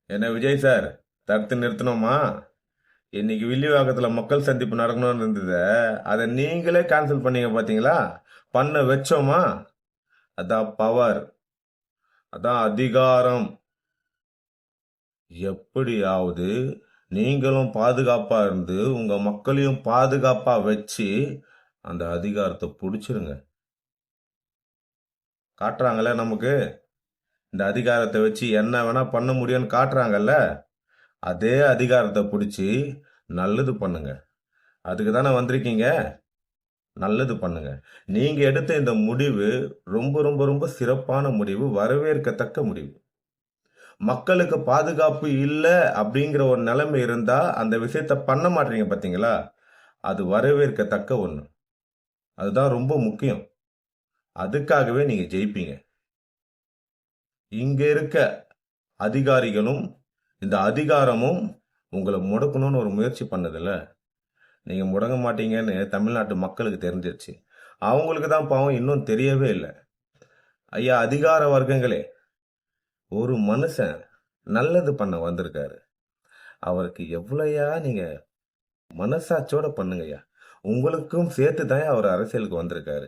என்ன விஜய் சார், தடுத்து நிறுத்தணுமா? இன்னைக்கு வில்லிவாக்கத்தில் மக்கள் சந்திப்பு நடக்கணும்னு இருந்தது. அதை நீங்களே கேன்சல் பண்ணீங்க பாத்தீங்களா? பண்ண வச்சோமா? அதான் பவர், அதான் அதிகாரம். எப்படியாவது நீங்களும் பாதுகாப்பா இருந்து உங்க மக்களையும் பாதுகாப்பா வச்சு அந்த அதிகாரத்தை பிடிச்சிருங்க. காட்டுறாங்கல்ல நமக்கு, இந்த அதிகாரத்தை வச்சு என்ன வேணா பண்ண முடியும்னு காட்டுறாங்கல்ல. அதே அதிகாரத்தை பிடிச்சி நல்லது பண்ணுங்க. அதுக்கு தானே வந்திருக்கீங்க. நல்லது பண்ணுங்க. நீங்க எடுத்த இந்த முடிவு ரொம்ப ரொம்ப ரொம்ப சிறப்பான முடிவு, வரவேற்கத்தக்க முடிவு. மக்களுக்கு பாதுகாப்பு இல்லை அப்படிங்கிற ஒரு நிலைமை இருந்தா அந்த விஷயத்த பண்ண மாட்டீங்க பாத்தீங்களா? அது வரவேற்கத்தக்க ஒண்ணு. அதுதான் ரொம்ப முக்கியம். அதுக்காகவே நீங்க ஜெயிப்பீங்க. இங்க இருக்க அதிகாரிகளும் இந்த அதிகாரமும் உங்களை முடக்கணும்னு ஒரு முயற்சி பண்ணதில்ல. நீங்க முடங்க மாட்டீங்கன்னு தமிழ்நாட்டு மக்களுக்கு தெரிஞ்சிருச்சு. அவங்களுக்கு தான் பாவம் இன்னும் தெரியவே இல்லை. ஐயா அதிகார வர்க்கங்களே, ஒரு மனுஷன் நல்லது பண்ண வந்திருக்காரு. அவருக்கு எவ்வளையா நீங்க மனசாட்சியோட பண்ணுங்கய்யா. உங்களுக்கும் சேர்த்து தான் அவர் அரசியலுக்கு வந்திருக்காரு.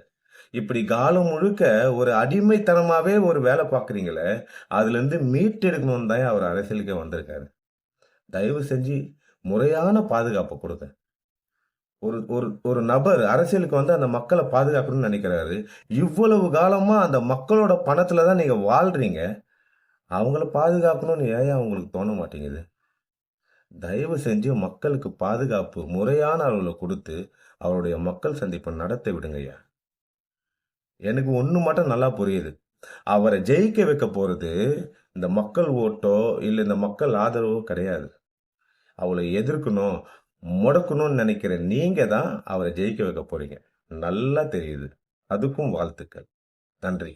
இப்படி காலம் முழுக்க ஒரு அடிமைத்தனமாவே ஒரு வேலை பார்க்குறீங்களே, அதுல இருந்து மீட்டெடுக்கணும்னு தான் அவர் அரசியலுக்கே வந்திருக்காரு. தயவு செஞ்சு முறையான பாதுகாப்பு கொடுங்க. ஒரு ஒரு ஒரு நபர் அரசியலுக்கு வந்து அந்த மக்களை பாதுகாக்கணும்னு நினைக்கிறாரு. இவ்வளவு காலமா அந்த மக்களோட பணத்துல தான் நீங்க வாழ்றீங்க. அவங்கள பாதுகாக்கணும்னு ஏன் உங்களுக்கு தோண மாட்டேங்குது? தயவு செஞ்சு மக்களுக்கு பாதுகாப்பு முறையான அளவுல கொடுத்து அவருடைய மக்கள் சந்திப்பை நடத்த விடுங்கய்யா. எனக்கு ஒண்ணு மட்டும் நல்லா புரியுது. அவரை ஜெயிக்க வைக்க போறது இந்த மக்கள் ஓட்டோ இல்ல இந்த மக்கள் ஆதரவோ கிடையாது. அவளை எதிர்க்கணும், முடக்கணும்னு நினைக்கிற நீங்க தான் அவரை ஜெயிக்க வைக்க போறீங்க. நல்லா தெரியுது. அதுக்கும் வாழ்த்துக்கள். நன்றி.